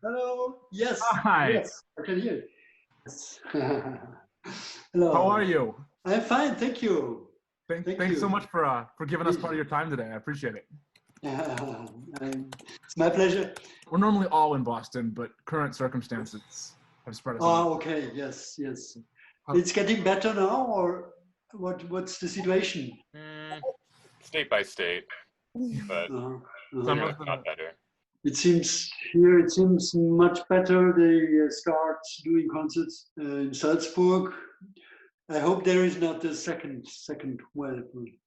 Hello. Yes. Hi. Yes, I can hear you. Yes. Hello. How are you? I'm fine, thank you. Thanks so much for giving us part of your time today. I appreciate it. It's my pleasure. We're normally all in Boston, but current circumstances have spread us. Oh, okay. Yes, yes. It's getting better now, or what's the situation? State by state, but not better. It seems much better. They start doing concerts in Salzburg. I hope there is not a second wave.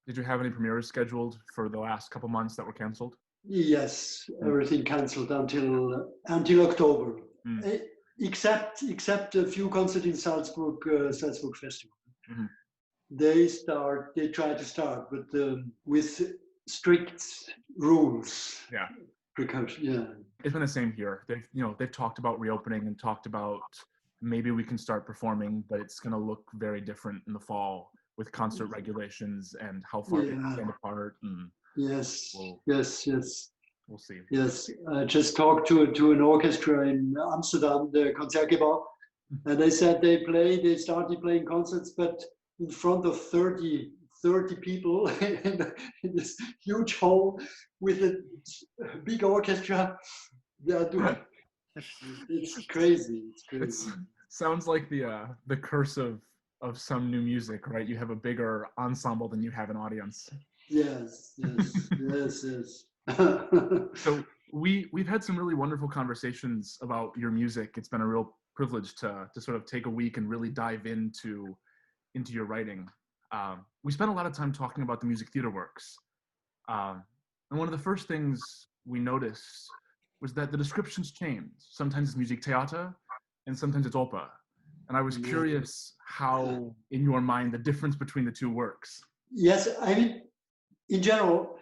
Did you have any premieres scheduled for the last couple months that were canceled? Yes, everything canceled until October, except a few concerts in Salzburg Festival. Mm-hmm. They try to start, but with strict rules. Yeah. Precaution. It's been the same here. They've talked about reopening and talked about maybe we can start performing, but it's going to look very different in the fall with concert regulations and how far we can stand apart. And yes. We'll see. Yes, I just talked to an orchestra in Amsterdam, the Concertgebouw, and they said they started playing concerts, but in front of 30 people in this huge hall with a big orchestra. It's crazy. It sounds like the curse of some new music, right? You have a bigger ensemble than you have an audience. Yes. So we've had some really wonderful conversations about your music. It's been a real privilege to sort of take a week and really dive into your writing. We spent a lot of time talking about the music theater works. And one of the first things we noticed was that the descriptions change. Sometimes it's music theater and sometimes it's opera. And I was curious how, in your mind, the difference between the two works. Yes, I mean, in general,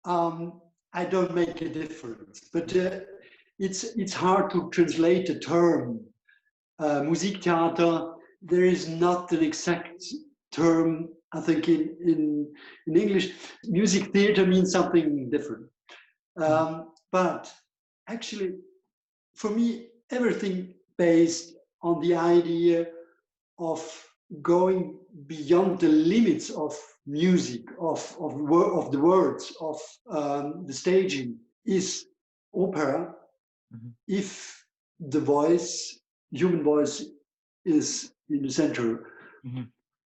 I don't make a difference, but it's hard to translate the term Musiktheater. There is not an exact term, I think, in English. Music theater means something different. But actually, for me, everything based on the idea of going beyond the limits of music, of the words, of the staging is opera. If the human voice, is in the center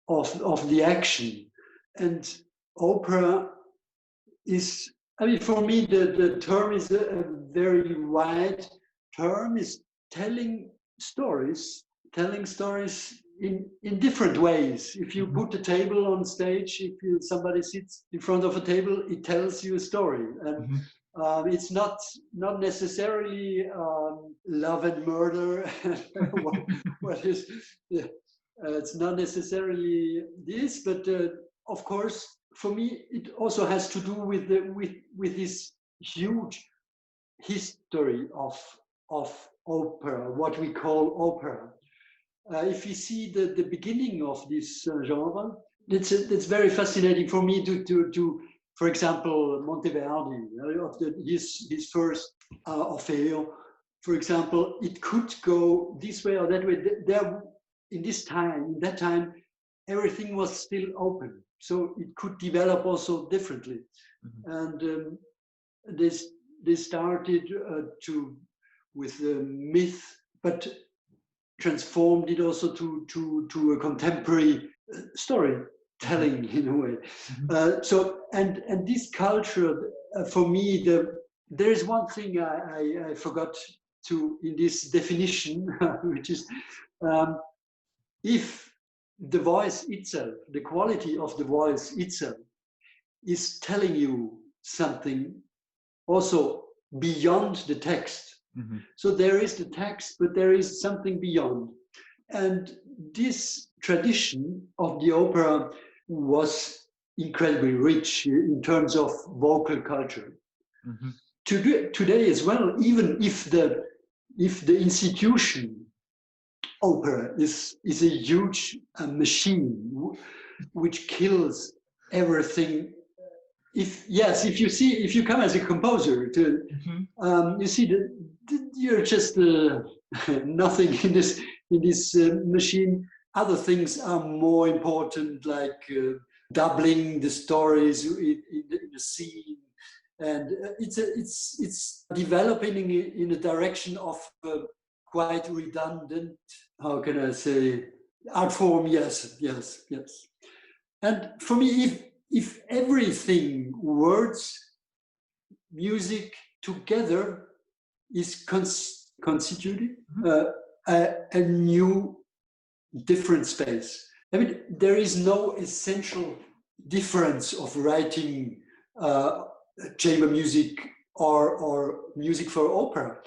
of the action. And opera is, I mean, for me, the term is a very wide term, is telling stories in different ways. If you put a table on stage, somebody sits in front of a table, it tells you a story. And it's not necessarily love and murder. It's not necessarily this, but of course, for me, it also has to do with this huge history of opera, what we call opera. If you see the beginning of this genre, it's very fascinating for me to for example, Monteverdi, his first Orfeo, for example, it could go this way or that way. In that time, everything was still open, so it could develop also differently. And they started with the myth, but transformed it also to a contemporary storytelling in a way. So this culture, for me, there is one thing I forgot to in this definition, which is if the voice itself, the quality of the voice itself, is telling you something also beyond the text. So there is the text, but there is something beyond. And this tradition of the opera was incredibly rich in terms of vocal culture. Today as well, even if the institution opera is a huge machine which kills everything. If you come as a composer you see you're just nothing in this machine. Other things are more important, like doubling the stories in the scene, and it's developing in a direction of quite redundant. How can I say? Art form, yes. And for me, if everything, words, music together, is constituting a new, different space. I mean, there is no essential difference of writing chamber music or music for opera.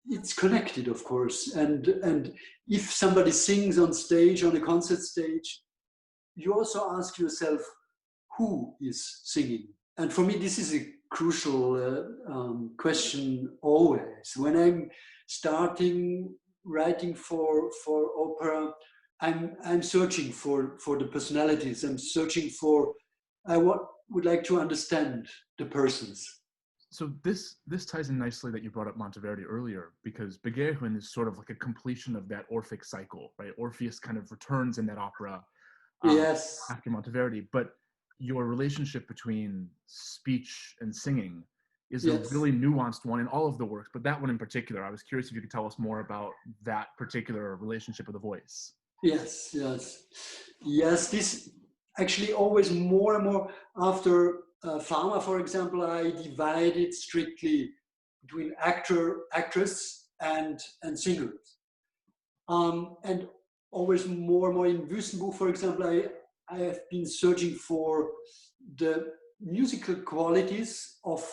It's connected, of course, and if somebody sings on stage, on a concert stage, you also ask yourself, who is singing? And for me, this is a crucial question always. When I'm starting writing for opera, I'm searching for the personalities. I'm searching for, would like to understand the persons. So this ties in nicely that you brought up Monteverdi earlier, because Begehren is sort of like a completion of that Orphic cycle, right? Orpheus kind of returns in that opera yes. after Monteverdi, but your relationship between speech and singing is yes. a really nuanced one in all of the works, but that one in particular, I was curious if you could tell us more about that particular relationship with the voice. Yes, this actually always more and more after Pharma, for example, I divided strictly between actress, and singers. And always more and more in Wüstenbuch, for example, I have been searching for the musical qualities of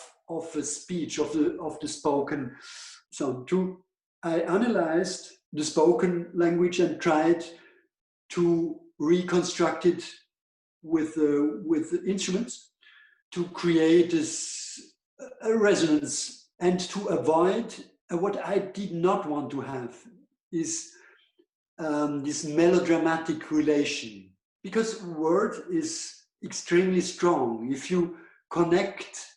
a speech, of the spoken sound. I analyzed the spoken language and tried to reconstruct it with instruments to create a resonance, and to avoid what I did not want to have is this melodramatic relation, because word is extremely strong. If you connect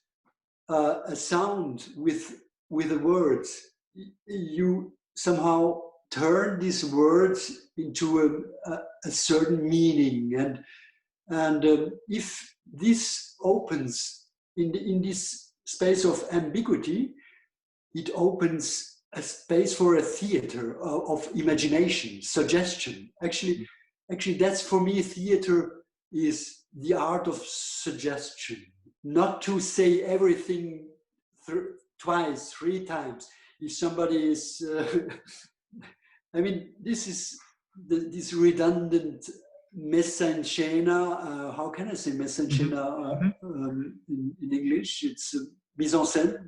a sound with the words, you somehow turn these words into a certain meaning, and if this opens in this space of ambiguity, it opens a space for a theater of imagination, suggestion. Actually, that's for me, theater is the art of suggestion. Not to say everything twice, 3 times. If somebody is, I mean, this is this redundant messa in scena. How can I say messa in scena in English? It's mise en scène.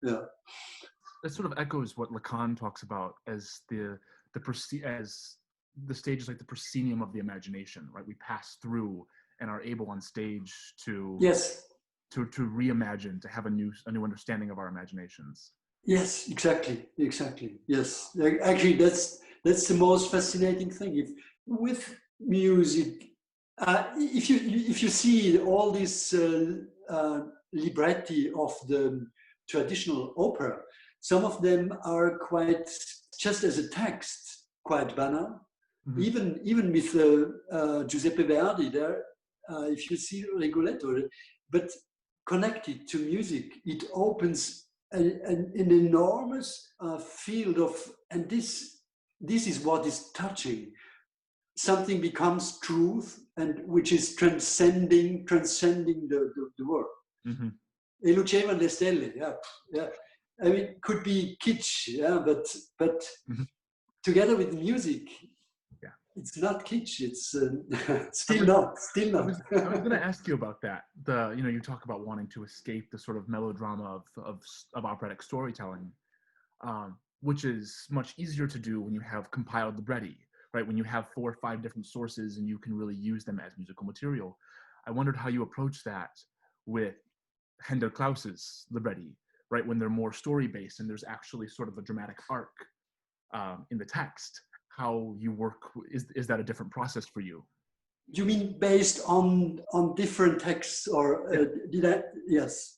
Yeah. That sort of echoes what Lacan talks about as the stage is like the proscenium of the imagination, right? We pass through and are able on stage to to reimagine, to have a new understanding of our imaginations. Yes, exactly. Yes, actually, that's the most fascinating thing. With music, if you see all this libretti of the traditional opera, some of them are quite, just as a text, quite banal. Mm-hmm. Even with Giuseppe Verdi, there, if you see Rigoletto, but connected to music, it opens an enormous field of, and this is what is touching. Something becomes truth, and which is transcending the world. Mm-hmm. E lucevano le stelle, yeah. I mean, it could be kitsch, but mm-hmm. Together with music, it's not kitsch. It's still not. I was going to ask you about that. You talk about wanting to escape the sort of melodrama of operatic storytelling, which is much easier to do when you have compiled libretti, right? When you have 4 or 5 different sources and you can really use them as musical material. I wondered how you approach that with Händel Klaus's libretti, right? When they're more story-based and there's actually sort of a dramatic arc in the text. How you work, is that a different process for you? You mean based on different texts, or did I? Yes.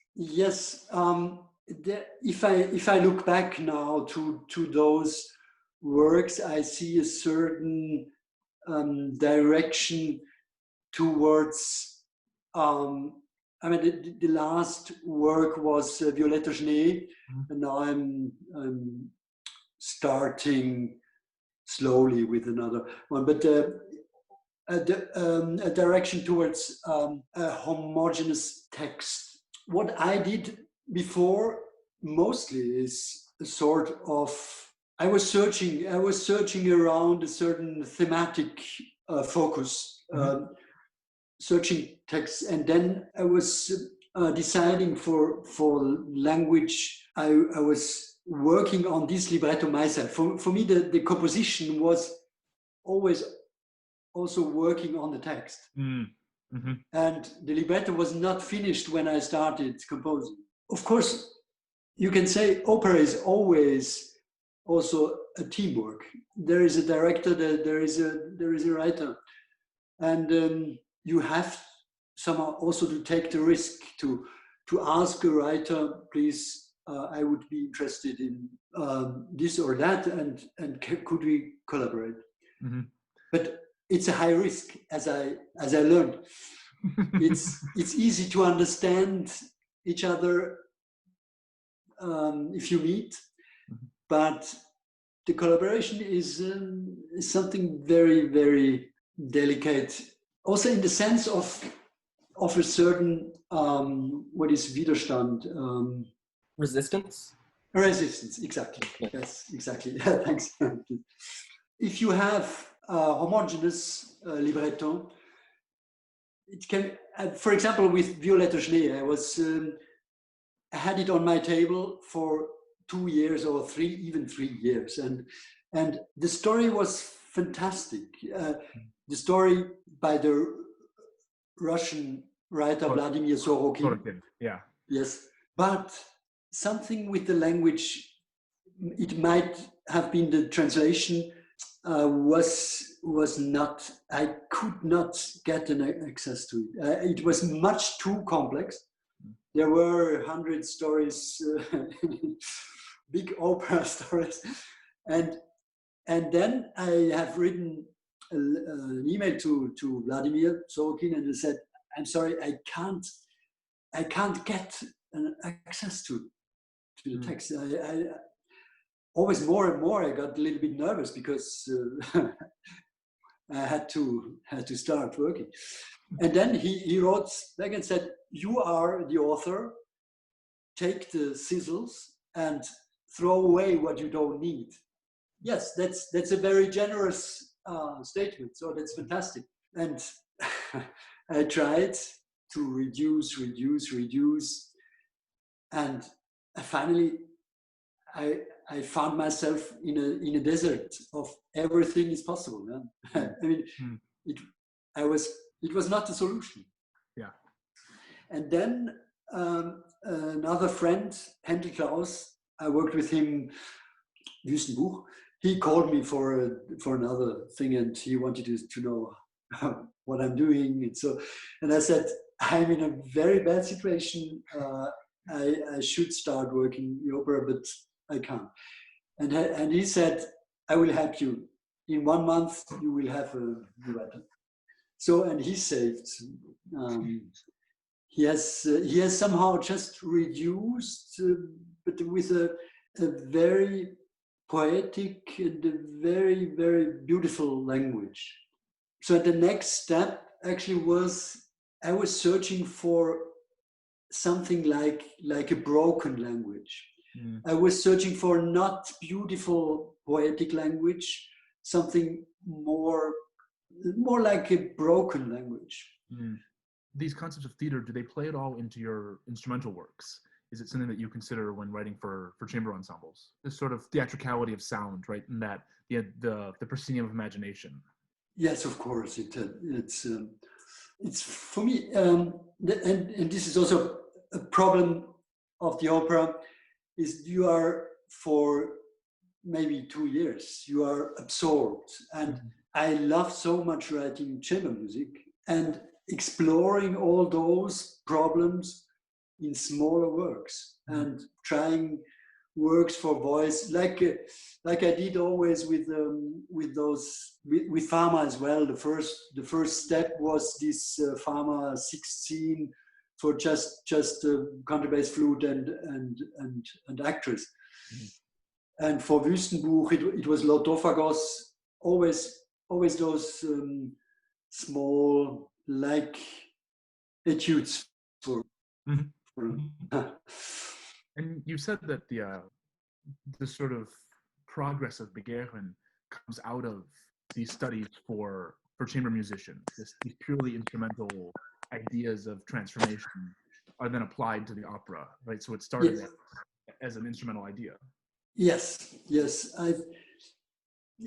if I look back now to those works, I see a certain direction towards. I mean, the last work was Violetta Schnee, and now I'm starting slowly with another one, but a direction towards a homogeneous text. What I did before mostly is a sort of, I was searching around a certain thematic focus, searching texts, and then I was deciding for language. I was working on this libretto myself. For me, the composition was always also working on the text. And the libretto was not finished when I started composing. Of course, you can say opera is always also a teamwork. There is a director, there is a writer, and you have somehow also to take the risk to ask a writer, please, I would be interested in this or that, and could we collaborate? But it's a high risk, as I learned. It's easy to understand each other if you meet, but the collaboration is something very, very delicate. Also, in the sense of a certain what is Widerstand? Resistance. Resistance, exactly. Yes, exactly. Thanks. If you have a homogeneous libretto, it can, for example, with Violetta Schnee, I had it on my table for 2 years or 3 years, and the story was fantastic. The story by the Russian writer Vladimir Sorokin. Yeah. Yes, but something with the language, it might have been the translation, was not, I could not get an access to it. It was much too complex. There were 100 stories, big opera stories. And then I have written an email to Vladimir Sorokin, and I said, I'm sorry, I can't get an access to the text. I always more and more I got a little bit nervous because I had to start working. And then he wrote back and said, you are the author, take the sizzles and throw away what you don't need. Yes, that's a very generous statement, so that's fantastic. And I tried to reduce, and finally I found myself in a desert of everything is possible. Yeah? I mean, it was not a solution. Yeah. And then another friend, Hendrik Klaus, I worked with him, Wüstenbuch. He called me for another thing, and he wanted to know what I'm doing. And I said, I'm in a very bad situation. I should start working in opera, but I can't. And he said, I will help you. In 1 month, you will have a libretto. So, and he saved. He has somehow just reduced, but with a very poetic and a very, very beautiful language. So the next step actually was, I was searching for something like a broken language. I was searching for not beautiful poetic language, something more like a broken language. These concepts of theater, do they play at all into your instrumental works? Is it something that you consider when writing for chamber ensembles? This sort of theatricality of sound, right? And that the proscenium of imagination. Yes, of course. It's for me, and this is also a problem of the opera, is you are for maybe 2 years, you are absorbed. And I love so much writing chamber music and exploring all those problems in smaller works. and trying works for voice, like I did always with Pharma as well. The first step was this Pharma 16 for just contrabass, flute, and actress. And for Wüstenbuch, it was Lotophagos, always those small like etudes for. And you said that the sort of progress of Begehren comes out of these studies for chamber musicians. These purely instrumental ideas of transformation are then applied to the opera, right? So it started as an instrumental idea. Yes,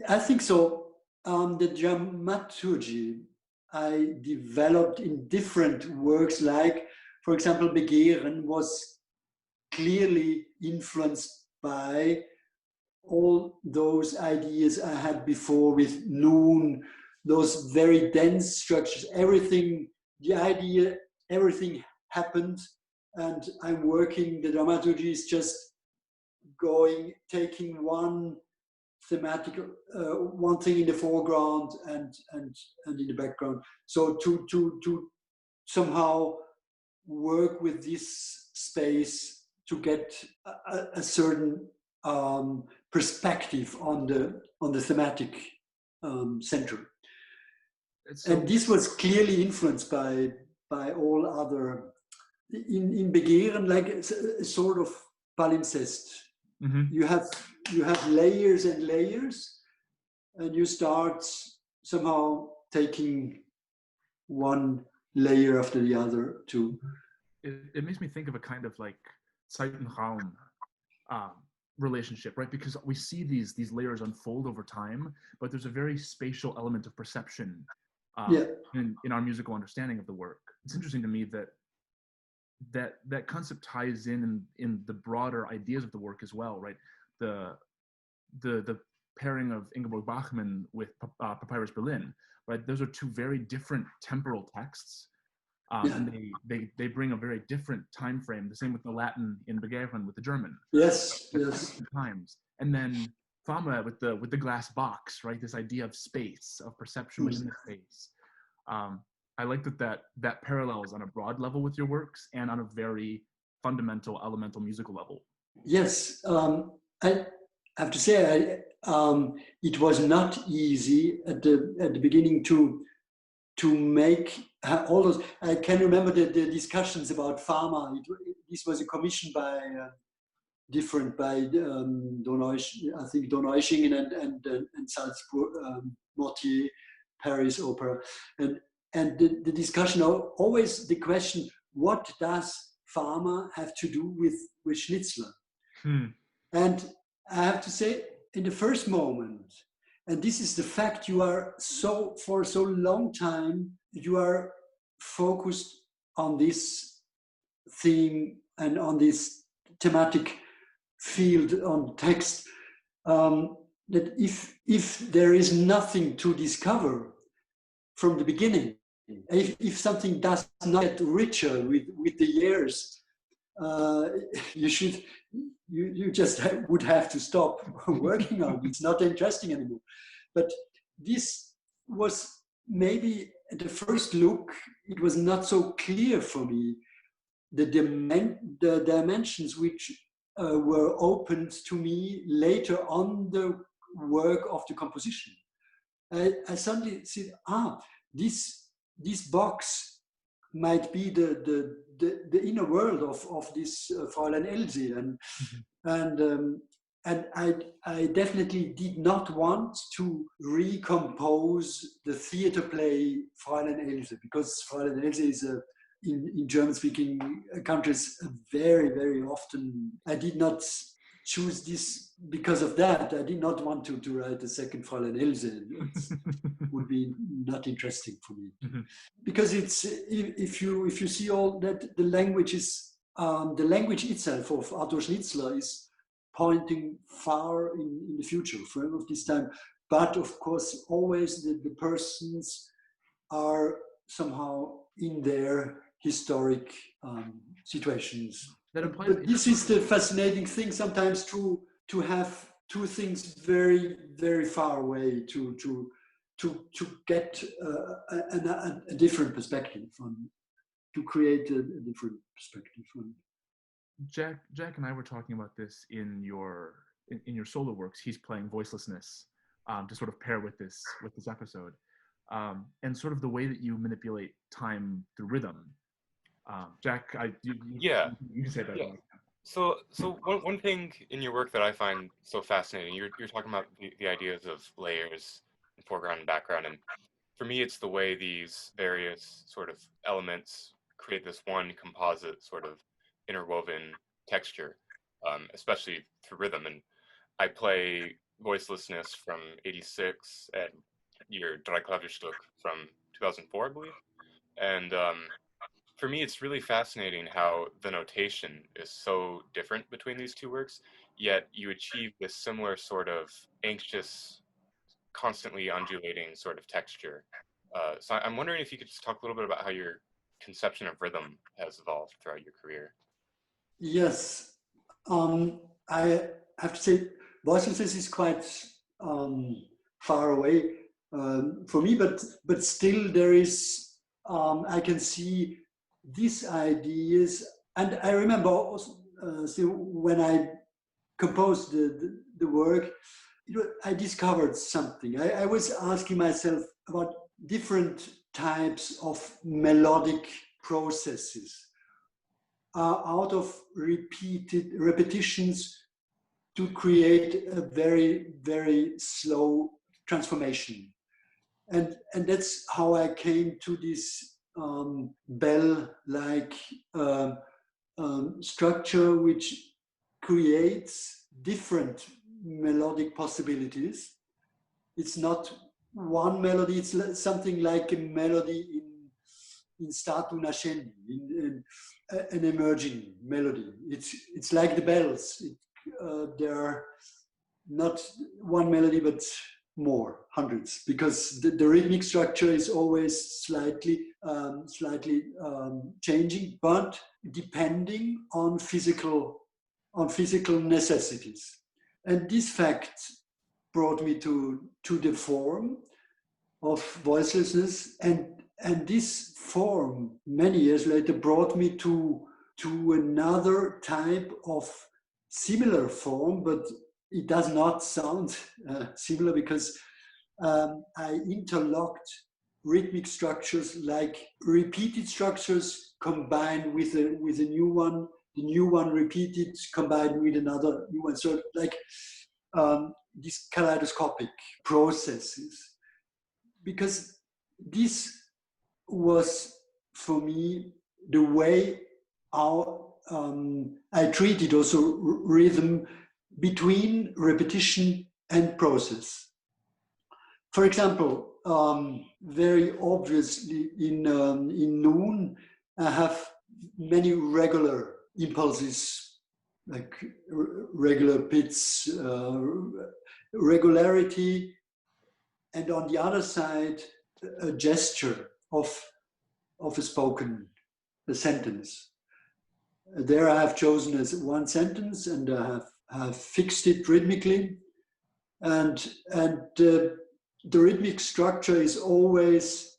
I think so. The dramaturgy I developed in different works, like, for example, Begehren was clearly influenced by all those ideas I had before with Noon, those very dense structures, everything happened, and I'm working, the dramaturgy is just taking one thematic, one thing in the foreground and in the background. So to somehow work with this space to get a certain perspective on the thematic center. And this was clearly influenced by all other, in Begehren, like a sort of palimpsest. You have layers and layers, and you start somehow taking one layer after the other to. It makes me think of a kind of like Zeit and Raum relationship, right? Because we see these layers unfold over time, but there's a very spatial element of perception in our musical understanding of the work. It's interesting to me that concept ties in the broader ideas of the work as well, right? The pairing of Ingeborg Bachmann with Papyrus Berlin, right? Those are two very different temporal texts, and they bring a very different time frame. The same with the Latin in Begehren with the German. Yes. Times, and then Fama with the glass box, right? This idea of space, of perception within the space. I like that parallels on a broad level with your works and on a very fundamental, elemental musical level. Yes, I have to say, it was not easy at the beginning to make all those. I can remember the discussions about Pharma. This was a commission by I think Donaueschingen and Salzburg, Mortier, Paris Opera, and the discussion, always the question, what does Pharma have to do with Schnitzler? And I have to say, in the first moment, and this is the fact, you are for so long time, you are focused on this theme and on this thematic field on text, that if there is nothing to discover from the beginning, if something does not get richer with the years, you just would have to stop working on it. It's not interesting anymore. But this was maybe at the first look, it was not so clear for me, the dimensions which were opened to me later on the work of the composition. I suddenly said, this box might be the inner world of this Fräulein Else, and I definitely did not want to recompose the theater play Fräulein Else, because Fräulein Else is in German-speaking countries very, very often. I did not choose this because of that. I did not want to write a second Fräulein Else. It would be not interesting for me, because it's if you see all that, the language itself of Arthur Schnitzler is pointing far in the future, frame of this time. But of course, always the persons are somehow in their historic situations. But this is the fascinating thing sometimes to have two things very, very far away to get a different perspective to create a different perspective on. Jack and I were talking about this in your solo works. He's playing voicelessness to sort of pair with this episode, and sort of the way that you manipulate time through rhythm. Jack, you can say that. Yeah. So one thing in your work that I find so fascinating, you're talking about the ideas of layers, foreground and background, and for me, it's the way these various sort of elements create this one composite sort of interwoven texture, especially through rhythm. And I play Voicelessness from '86 and your Drei Klavierstück from 2004, I believe. And for me, it's really fascinating how the notation is so different between these two works, yet you achieve this similar sort of anxious, constantly undulating sort of texture. So I'm wondering if you could just talk a little bit about how your conception of rhythm has evolved throughout your career. Yes, I have to say, Voicelessness is quite far away for me, but still there is, I can see these ideas, and I remember also, still when I composed the work, I discovered something. I was asking myself about different types of melodic processes out of repetitions to create a very, very slow transformation. And that's how I came to this bell-like structure, which creates different melodic possibilities. It's not one melody, it's something like a melody in statu nascendi, in an emerging melody. It's like the bells. There are not one melody, but more, hundreds, because the rhythmic structure is always slightly changing, but depending on physical necessities. And this fact brought me to the form of voicelessness, and this form many years later brought me to another type of similar form, but it does not sound similar because I interlocked rhythmic structures like repeated structures combined with a new one, the new one repeated combined with another new one. So like these kaleidoscopic processes, because this was for me the way how I treated also rhythm between repetition and process. For example, very obviously in noon, I have many regular impulses, like regular beats, regularity, and on the other side, a gesture of a spoken sentence. There I have chosen as one sentence, and I have fixed it rhythmically, and the rhythmic structure is always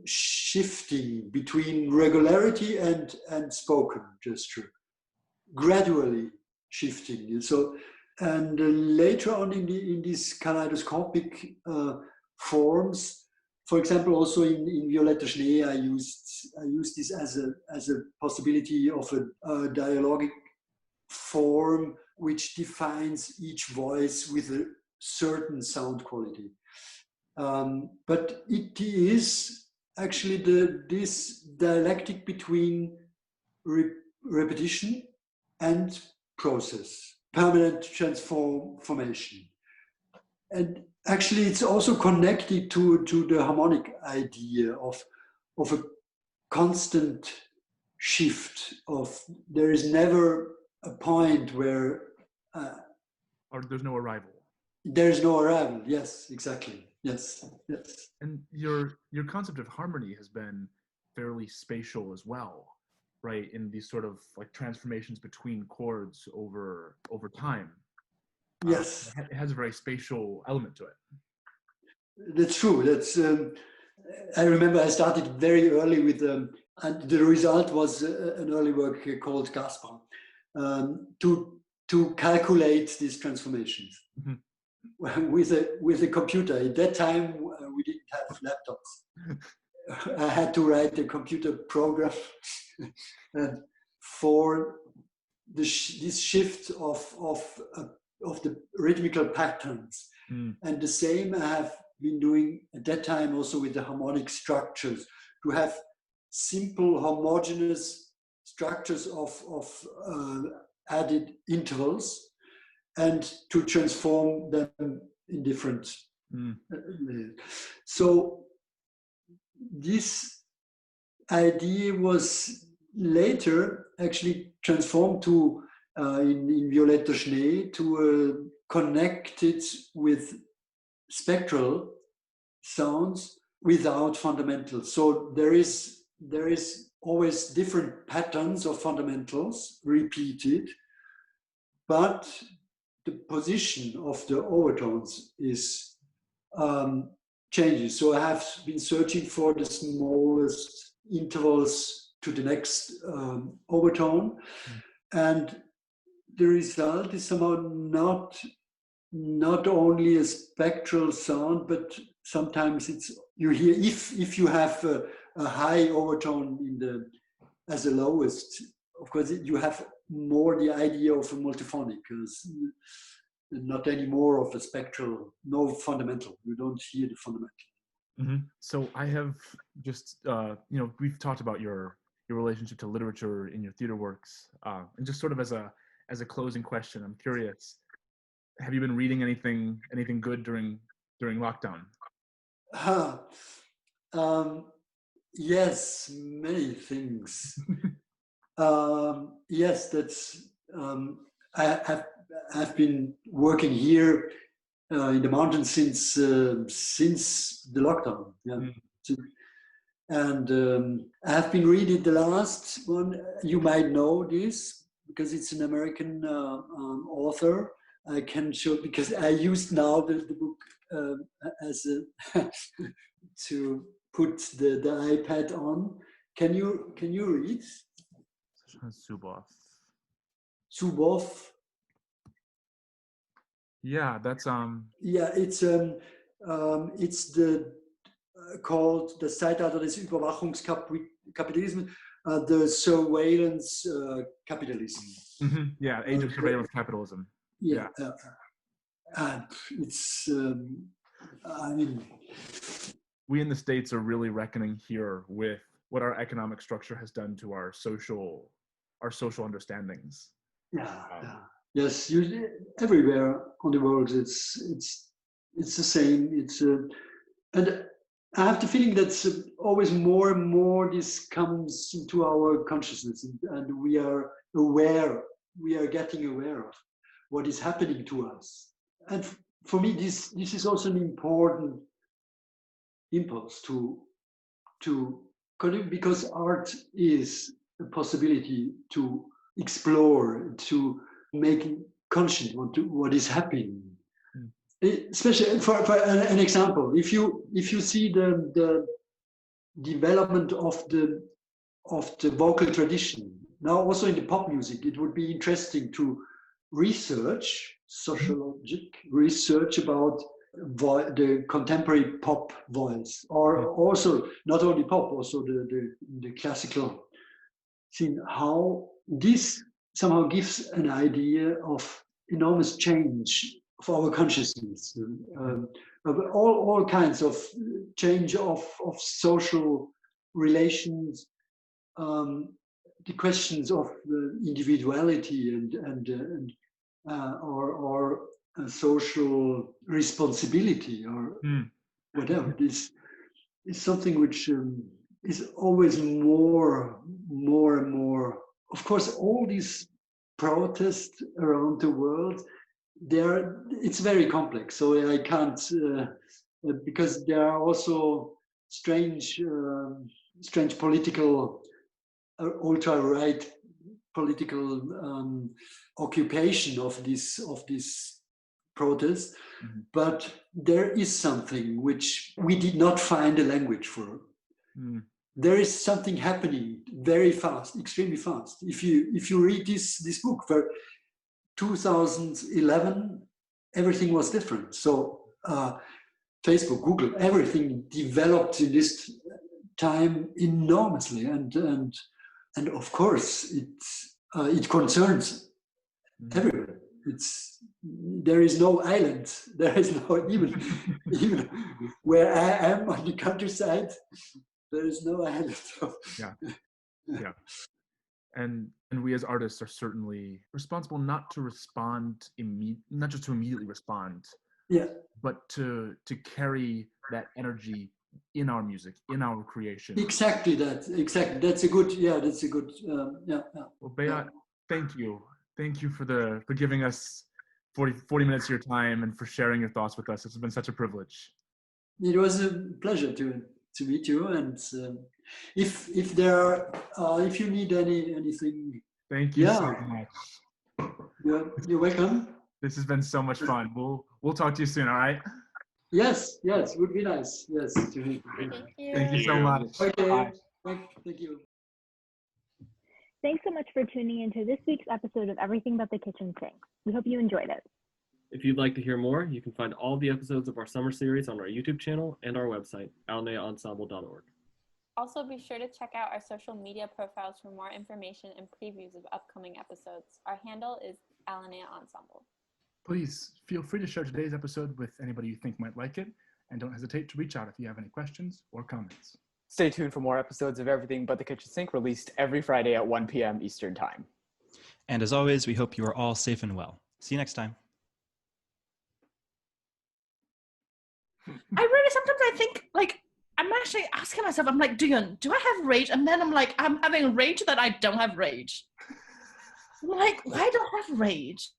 shifting between regularity and spoken gesture, gradually shifting. So, and later on in these kaleidoscopic forms, for example, also in Violetta Schnee, I used this as a possibility of a dialogic form which defines each voice with a certain sound quality. But it is actually this dialectic between repetition and process, permanent transformation. And actually, it's also connected to the harmonic idea of a constant shift. There is never a point where or there's no arrival. There's no arrival. Yes, exactly. Yes. And your concept of harmony has been fairly spatial as well. right, in these sort of like transformations between chords over time. Yes, It has a very spatial element to it. that's true. That's I remember I started very early with and the result was an early work called Gaspar to calculate these transformations with a computer. At that time, we didn't have laptops. I had to write a computer program for this shift of the rhythmical patterns. And the same I have been doing at that time also with the harmonic structures, to have simple homogeneous structures of added intervals and to transform them in different so this idea was later actually transformed to in Violetta Schnee to connect it with spectral sounds without fundamentals. So there is always different patterns of fundamentals repeated, but the position of the overtones is changes. So I have been searching for the smallest intervals to the next overtone, and the result is somehow not only a spectral sound, but sometimes it's you hear if you have a high overtone in the as the lowest, of course you have more the idea of a multiphonic, not anymore of a spectral, no fundamental. You don't hear the fundamental. So I have just we've talked about your relationship to literature in your theater works, and just sort of as a closing question, I'm curious, have you been reading anything good during lockdown? Yes, many things. Yes, that's I have been working here in the mountains since the lockdown. Yeah. And I have been reading the last one. You might know this because it's an American author. I can show because I used now the book as a to put the iPad on. Can you read? Zuboff. Yeah, that's Yeah, it's the called the Zeitalter des Überwachungskapitalismus, the surveillance capitalism. Yeah, age of surveillance capitalism. Yeah. And it's I mean, we in the States are really reckoning here with what our economic structure has done to our social understandings. Yes, everywhere on the world it's the same. And I have the feeling that always more and more this comes into our consciousness, and we are aware. We are getting aware of what is happening to us. And for me, this is also an important impulse to connect, because art is a possibility to explore, to make conscious what is happening. Especially for an example, if you see the development of the vocal tradition now, also in the pop music, it would be interesting to research, sociologic research about the contemporary pop voice, or also not only pop, also the classical scene, how this somehow gives an idea of enormous change of our consciousness, of all kinds of change of social relations, the questions of individuality and or social responsibility, or whatever. This is something which is always more and more. Of course, all these protests around the world, it's very complex. So I can't because there are also strange political ultra-right political occupation of this protest, but there is something which we did not find a language for. There is something happening very fast, extremely fast. If you read this book, for 2011, everything was different. So Facebook, Google, everything developed in this time enormously, and of course it concerns everyone. There is no island. There is no even where I am on the countryside. There is no island. Yeah. And we as artists are certainly responsible not to respond not just to immediately respond, but to carry that energy in our music, in our creation. Exactly. That's a good. Well, Beat, thank you for giving us 40 minutes of your time and for sharing your thoughts with us. It's been such a privilege. It was a pleasure to meet you, and if you need anything, thank you so much. You're welcome. This has been so much fun. We'll talk to you soon. All right. Yes, would be nice. Yes. Thank you. Thank you so much. Okay. Bye. Thank you. Thanks so much for tuning into this week's episode of Everything But the Kitchen Sink. We hope you enjoyed it. If you'd like to hear more, you can find all the episodes of our summer series on our YouTube channel and our website, alineaensemble.org. Also, be sure to check out our social media profiles for more information and previews of upcoming episodes. Our handle is Alinéa Ensemble. Please feel free to share today's episode with anybody you think might like it, and don't hesitate to reach out if you have any questions or comments. Stay tuned for more episodes of Everything But the Kitchen Sink, released every Friday at 1 p.m. Eastern Time. And as always, we hope you are all safe and well. See you next time. I really sometimes I think, I'm actually asking myself, I'm like, do I have rage? And then I'm like, I'm having rage that I don't have rage. I'm like, why don't I have rage?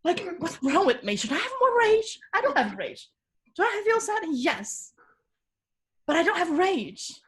What's wrong with me? Should I have more rage? I don't have rage. Do I feel sad? Yes. But I don't have rage.